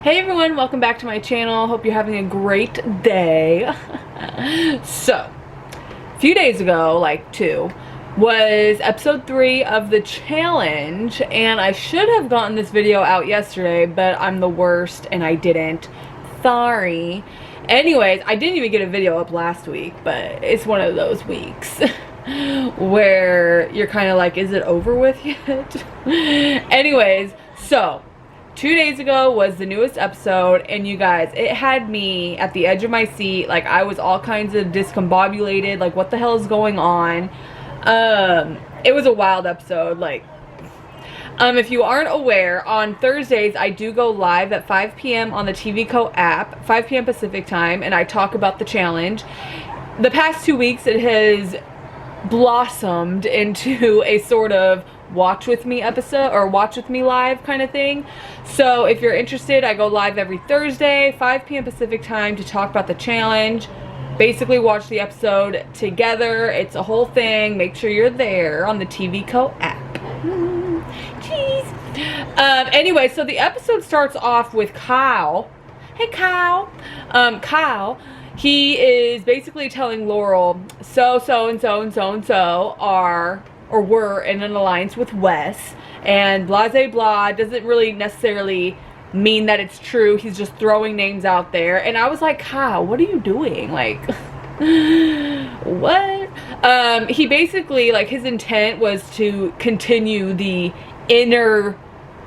Hey everyone, welcome back to my channel. Hope you're having a great day. So, a few days ago, like 2, was episode 3 of the challenge, and I should have gotten this video out yesterday, but I'm the worst and I didn't. Sorry. Anyways, I didn't even get a video up last week, but it's one of those weeks where you're kind of like, is it over with yet? Anyways, so 2 days ago was the newest episode, and you guys, it had me at the edge of my seat. Like, I was all kinds of discombobulated, like, what the hell is going on? It was a wild episode. Like, if you aren't aware, on Thursdays I do go live at 5 p.m. on the TVCO app, 5 p.m. Pacific time, and I talk about the challenge. The past 2 weeks it has blossomed into a sort of watch with me episode, or watch with me live kind of thing. So if you're interested, I go live every Thursday, 5 p.m. Pacific time, to talk about the challenge. Basically watch the episode together. It's a whole thing. Make sure you're there on the TVCO app. Jeez. Anyway, so the episode starts off with Cacao. Hey Cacao. Cacao, he is basically telling Laurel, so and so are or were in an alliance with Wes, and blase blah doesn't really necessarily mean that it's true. He's just throwing names out there. And I was like, Kyle, what are you doing? Like, what? He basically, like, his intent was to continue the inner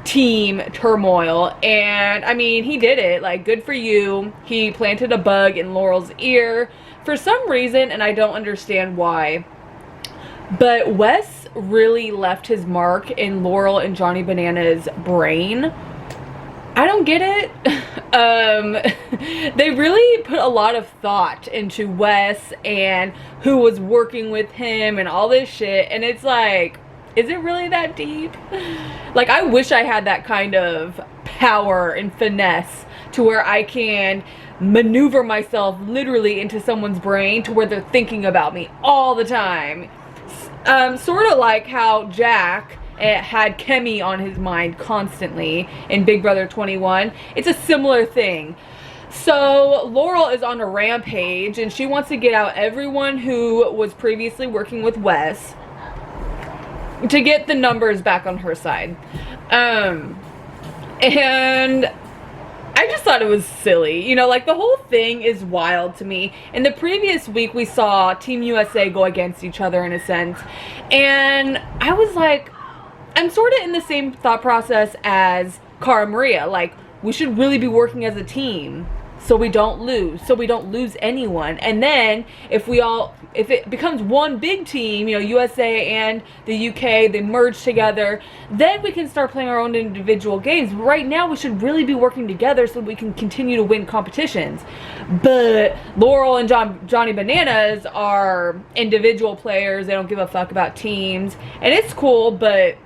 team turmoil, and I mean, he did it. Like, good for you. He planted a bug in Laurel's ear for some reason, and I don't understand why. But Wes really left his mark in Laurel and Johnny Banana's brain. I don't get it. They really put a lot of thought into Wes and who was working with him and all this shit. And it's like, is it really that deep? Like, I wish I had that kind of power and finesse to where I can maneuver myself literally into someone's brain to where they're thinking about me all the time. Sort of like how Jack had Kemi on his mind constantly in Big Brother 21. It's a similar thing. So Laurel is on a rampage, and she wants to get out everyone who was previously working with Wes to get the numbers back on her side. And I just thought it was silly. You know, like, the whole thing is wild to me. In the previous week, we saw Team USA go against each other in a sense. And I was like, I'm sort of in the same thought process as Cara Maria. Like, we should really be working as a team so we don't lose anyone. And then if it becomes one big team, you know, USA and the UK, they merge together, then we can start playing our own individual games. But right now we should really be working together so we can continue to win competitions. But Laurel and Johnny Bananas are individual players. They don't give a fuck about teams, and it's cool, but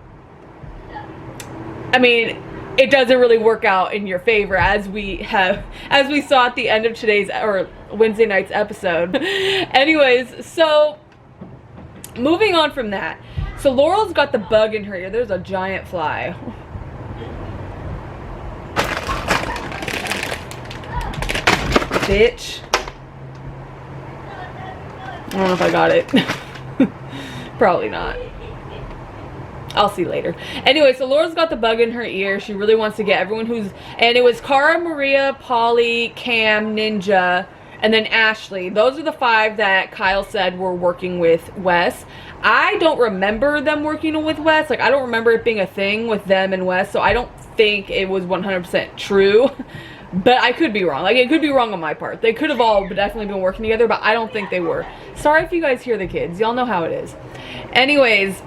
I mean, it doesn't really work out in your favor, as we saw at the end of today's, or Wednesday night's episode. Anyways, so moving on from that. So Laurel's got the bug in her ear. There's a giant fly. Bitch. I don't know if I got it. Probably not. I'll see later. Anyway, so Laura's got the bug in her ear. She really wants to get everyone who's... And it was Cara, Maria, Polly, Cam, Ninja, and then Ashley. Those are the 5 that Kyle said were working with Wes. I don't remember them working with Wes. Like, I don't remember it being a thing with them and Wes, so I don't think it was 100% true. But I could be wrong. Like, it could be wrong on my part. They could have all definitely been working together, but I don't think they were. Sorry if you guys hear the kids. Y'all know how it is. Anyways...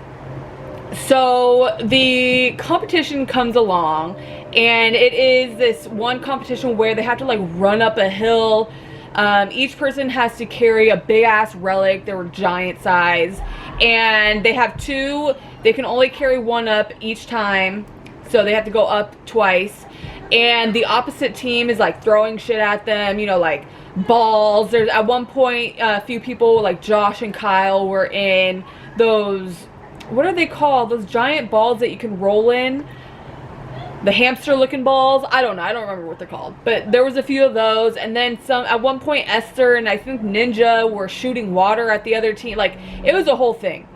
So the competition comes along, and it is this one competition where they have to, like, run up a hill. Each person has to carry a big ass relic. They were giant size, and they have 2. They can only carry 1 up each time, so they have to go up twice. And the opposite team is, like, throwing shit at them, you know, like balls. There's at one point a few people like Josh and Kyle were in those, what are they called? Those giant balls that you can roll in. the hamster looking balls. I don't know. I don't remember what they're called. But there was a few of those. And then some, at one point Esther and I think Ninja were shooting water at the other team. Like, it was a whole thing.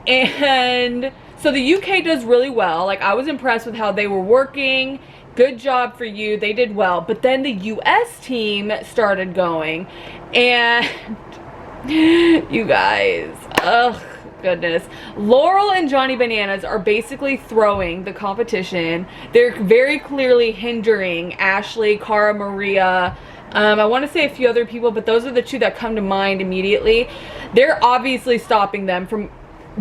And so the UK does really well. Like, I was impressed with how they were working. Good job for you. They did well. But then the US team started going. And you guys, ugh. Goodness. Laurel and Johnny Bananas are basically throwing the competition. They're very clearly hindering Ashley, Cara Maria. I want to say a few other people, but those are the two that come to mind immediately. They're obviously stopping them from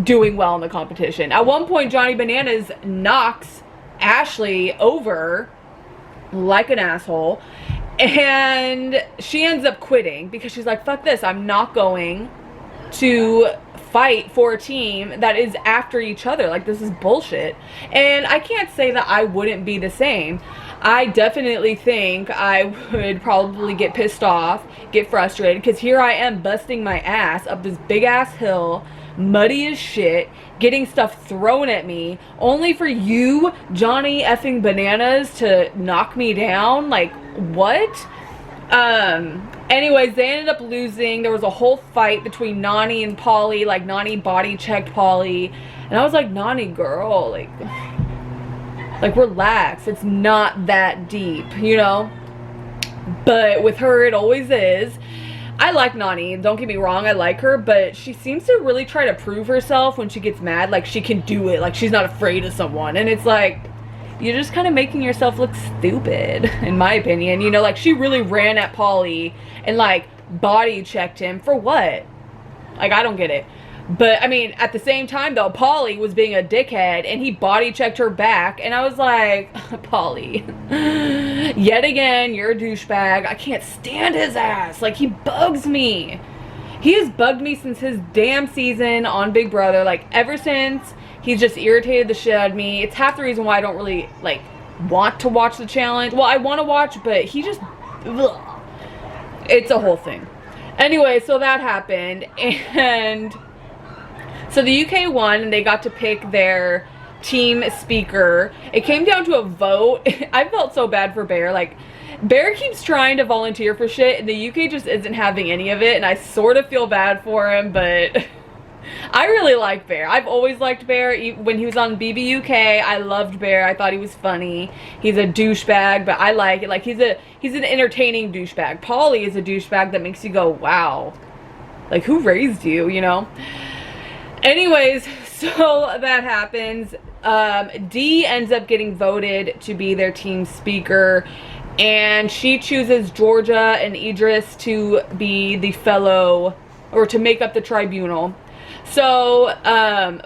doing well in the competition. At one point, Johnny Bananas knocks Ashley over like an asshole, and she ends up quitting because she's like, fuck this, I'm not going to fight for a team that is after each other. Like, this is bullshit. And I can't say that I wouldn't be the same. I definitely think I would probably get pissed off, get frustrated, because here I am busting my ass up this big ass hill, muddy as shit, getting stuff thrown at me, only for you, Johnny effing Bananas, to knock me down. Like, what? Anyways, they ended up losing. There was a whole fight between Nani and Polly. Like, Nani body checked Polly, and I was like, Nani girl, like relax, it's not that deep, you know. But with her, it always is. I like Nani, don't get me wrong, I like her, but she seems to really try to prove herself when she gets mad. Like, she can do it, like she's not afraid of someone, and it's like, you're just kind of making yourself look stupid, in my opinion. You know, like, she really ran at Polly and, like, body checked him for what? Like, I don't get it. But, I mean, at the same time, though, Polly was being a dickhead, and he body checked her back, and I was like, Polly, yet again, you're a douchebag. I can't stand his ass. Like, he bugs me. He has bugged me since his damn season on Big Brother. Like, ever since, he's just irritated the shit out of me. It's half the reason why I don't really, like, want to watch the challenge. Well, I want to watch, but he just, ugh. It's a whole thing. Anyway, so that happened, and so the UK won, and they got to pick their team speaker. It came down to a vote. I felt so bad for Bear. Like, Bear keeps trying to volunteer for shit, and the UK just isn't having any of it, and I sort of feel bad for him, but I really like Bear. I've always liked Bear. When he was on BBUK, I loved Bear. I thought he was funny. He's a douchebag, but I like it. Like, he's an entertaining douchebag. Polly is a douchebag that makes you go, wow. Like, who raised you, you know? Anyways, so that happens. Dee ends up getting voted to be their team speaker, and she chooses Georgia and Idris to be the fellow, or to make up the tribunal. So,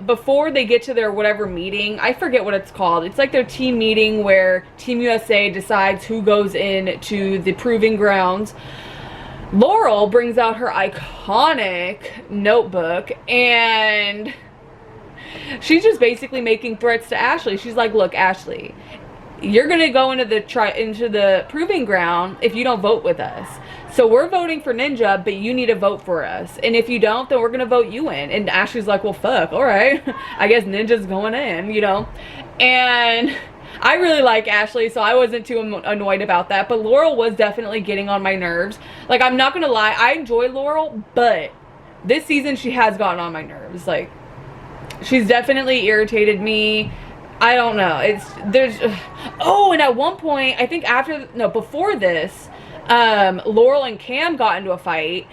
before they get to their whatever meeting, I forget what it's called. It's like their team meeting where Team USA decides who goes in to the proving grounds. Laurel brings out her iconic notebook, and she's just basically making threats to Ashley. She's like, look, Ashley, you're gonna go into the proving ground if you don't vote with us. So we're voting for Ninja, but you need to vote for us. And if you don't, then we're gonna vote you in. And Ashley's like, well, fuck, all right. I guess Ninja's going in, you know. And I really like Ashley, so I wasn't too annoyed about that. But Laurel was definitely getting on my nerves. Like, I'm not gonna lie, I enjoy Laurel, but this season she has gotten on my nerves. Like, she's definitely irritated me. I don't know. Oh, and at one point, I think before this, Laurel and Cam got into a fight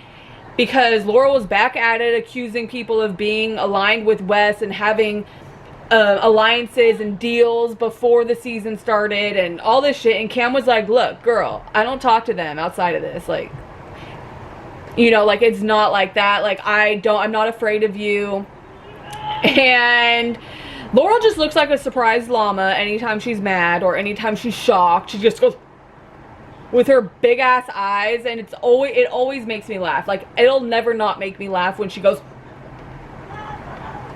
because Laurel was back at it, accusing people of being aligned with Wes and having alliances and deals before the season started and all this shit. And Cam was like, look, girl, I don't talk to them outside of this. Like, you know, like, it's not like that. Like, I'm not afraid of you. And Laurel just looks like a surprised llama anytime she's mad or anytime she's shocked. She just goes with her big ass eyes, and it always makes me laugh. Like, it'll never not make me laugh when she goes,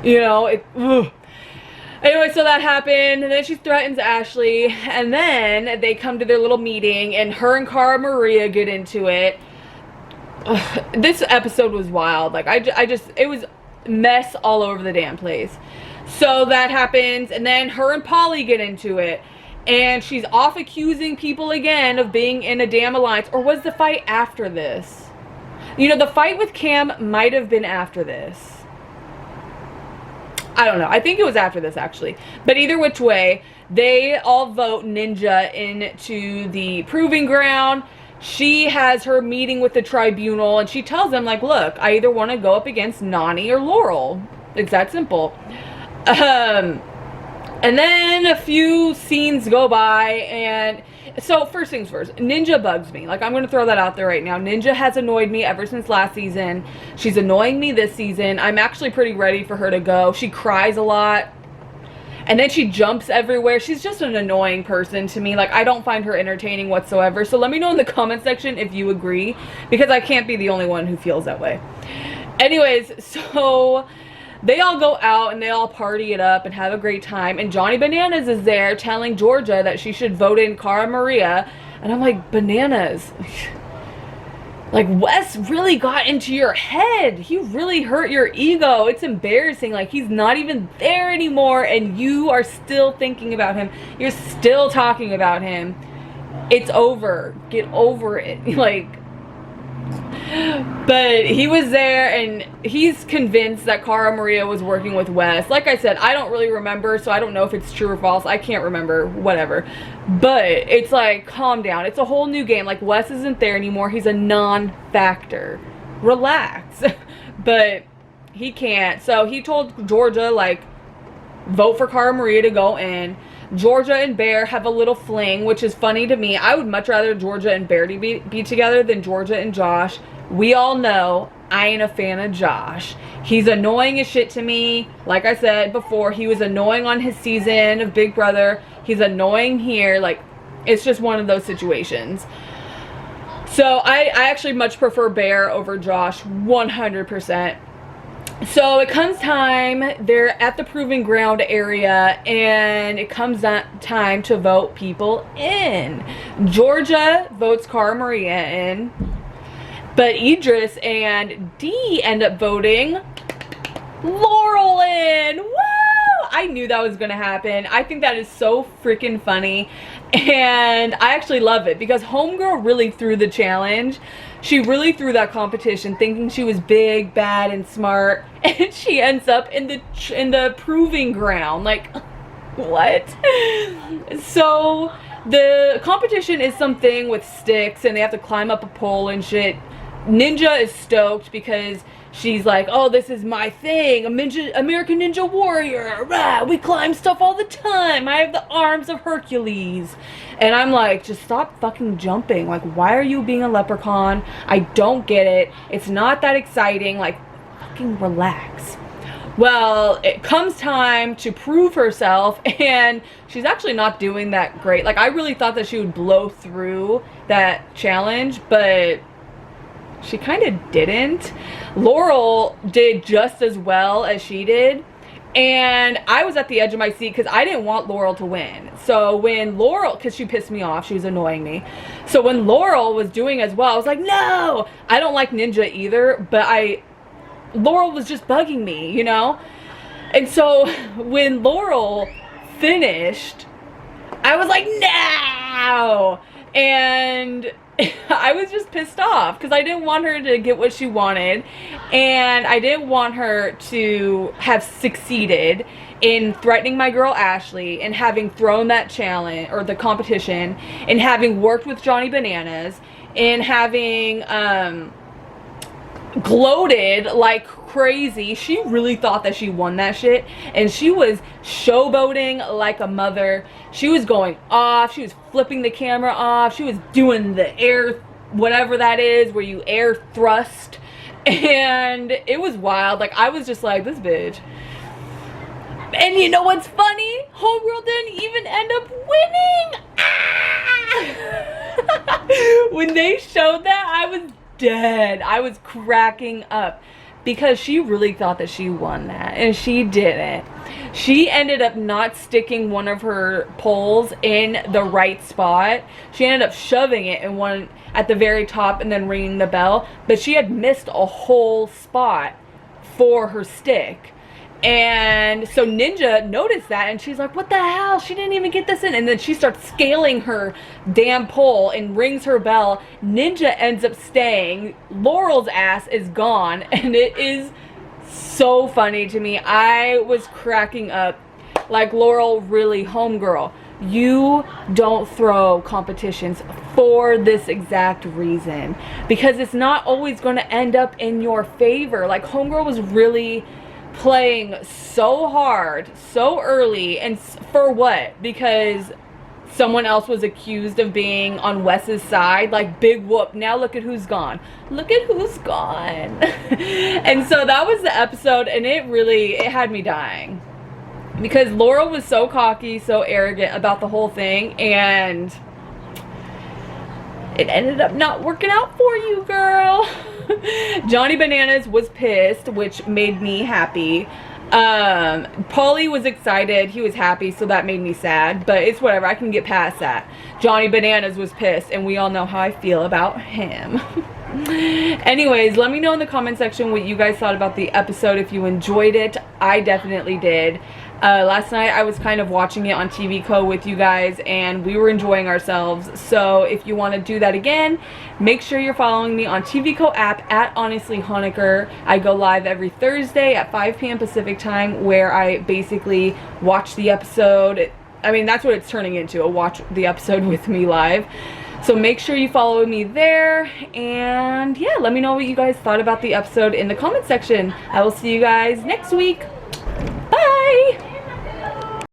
you know, ugh. Anyway, so that happened, and then she threatens Ashley, and then they come to their little meeting, and her and Cara Maria get into it. Ugh, this episode was wild. Like, it was mess all over the damn place. So that happens, and then her and Polly get into it, And she's off accusing people again of being in a damn alliance. Or was the fight after this? You know, the fight with Cam might have been after this. I don't know. I think it was after this, actually. But either which way, they all vote Ninja into the proving ground. She has her meeting with the tribunal, and she tells them, like, look, I either want to go up against Nani or Laurel. It's that simple. And then a few scenes go by, and so first things first, Ninja bugs me. Like, I'm going to throw that out there right now. Ninja has annoyed me ever since last season. She's annoying me this season. I'm actually pretty ready for her to go. She cries a lot, and then she jumps everywhere. She's just an annoying person to me. Like, I don't find her entertaining whatsoever. So let me know in the comment section if you agree, because I can't be the only one who feels that way. Anyways, so they all go out and they all party it up and have a great time. And Johnny Bananas is there telling Georgia that she should vote in Cara Maria. And I'm like, Bananas. Like, Wes really got into your head. He really hurt your ego. It's embarrassing. Like, he's not even there anymore. And you are still thinking about him. You're still talking about him. It's over. Get over it. Like, but he was there, and he's convinced that Cara Maria was working with Wes. Like I said, I don't really remember, so I don't know if it's true or false. I can't remember, whatever. But it's like, calm down. It's a whole new game. Like, Wes isn't there anymore. He's a non-factor. Relax. But he can't. So he told Georgia, like, vote for Cara Maria to go in. Georgia and Bear have a little fling, which is funny to me. I would much rather Georgia and Bear be together than Georgia and Josh. We all know I ain't a fan of Josh. He's annoying as shit to me. Like I said before, he was annoying on his season of Big Brother. He's annoying here. Like, it's just one of those situations. So I actually much prefer Bear over Josh, 100%. So it comes time, they're at the proving ground area, and it comes time to vote people in. Georgia votes Cara Maria in, but Idris and Dee end up voting Laurel in. Woo! I knew that was gonna happen. I think that is so freaking funny, and I actually love it because Homegirl really threw the challenge. She really threw that competition thinking she was big, bad, and smart, and she ends up in the proving ground. Like, what? So the competition is something with sticks, and they have to climb up a pole and shit. Ninja is stoked because she's like, oh, this is my thing, American Ninja Warrior, rah, we climb stuff all the time, I have the arms of Hercules. And I'm like, just stop fucking jumping. Like, why are you being a leprechaun? I don't get it. It's not that exciting. Like, fucking relax. Well, it comes time to prove herself, and she's actually not doing that great. Like, I really thought that she would blow through that challenge, but she kind of didn't. Laurel did just as well as she did, and I was at the edge of my seat because I didn't want Laurel to win. So when Laurel, because she pissed me off, she was annoying me. So when Laurel was doing as well, I was like, no! I don't like Ninja either, but Laurel was just bugging me, you know? And so when Laurel finished, I was like, no! And I was just pissed off because I didn't want her to get what she wanted, and I didn't want her to have succeeded in threatening my girl Ashley and having thrown that challenge or the competition, and having worked with Johnny Bananas, and having gloated like crazy. She really thought that she won that shit, and she was showboating like a mother. She was going off. She was flipping the camera off. She was doing the air, whatever that is, where you air thrust, and it was wild. Like, I was just like, this bitch. And you know what's funny? Homegirl didn't even end up winning. Ah! When they showed that, I was dead. I was cracking up because she really thought that she won that, and she didn't. She ended up not sticking one of her poles in the right spot. She ended up shoving it in one at the very top and then ringing the bell, but she had missed a whole spot for her stick. And so Ninja noticed that, and she's like, what the hell? She didn't even get this in. And then she starts scaling her damn pole and rings her bell. Ninja ends up staying. Laurel's ass is gone, and it is so funny to me. I was cracking up. Like, Laurel, really, homegirl, you don't throw competitions for this exact reason, because it's not always going to end up in your favor. Like, homegirl was really playing so hard so early, and for what? Because someone else was accused of being on Wes's side. Like, big whoop, now look at who's gone. Look at who's gone. And so that was the episode, and it had me dying, because Laurel was so cocky, so arrogant about the whole thing, and it ended up not working out for you, girl. Johnny Bananas was pissed, which made me happy. Paulie was excited, he was happy, so that made me sad, but it's whatever, I can get past that. Johnny Bananas was pissed, and we all know how I feel about him. Anyways, let me know in the comment section what you guys thought about the episode, if you enjoyed it. I definitely did. Last night I was kind of watching it on TVCO with you guys, and we were enjoying ourselves. So if you want to do that again, make sure you're following me on TVCO app at Honestly Honecker. I go live every Thursday at 5 p.m. Pacific time, where I basically watch the episode. I mean, that's what it's turning into, a watch the episode with me live. So make sure you follow me there, and yeah, let me know what you guys thought about the episode in the comment section. I will see you guys next week.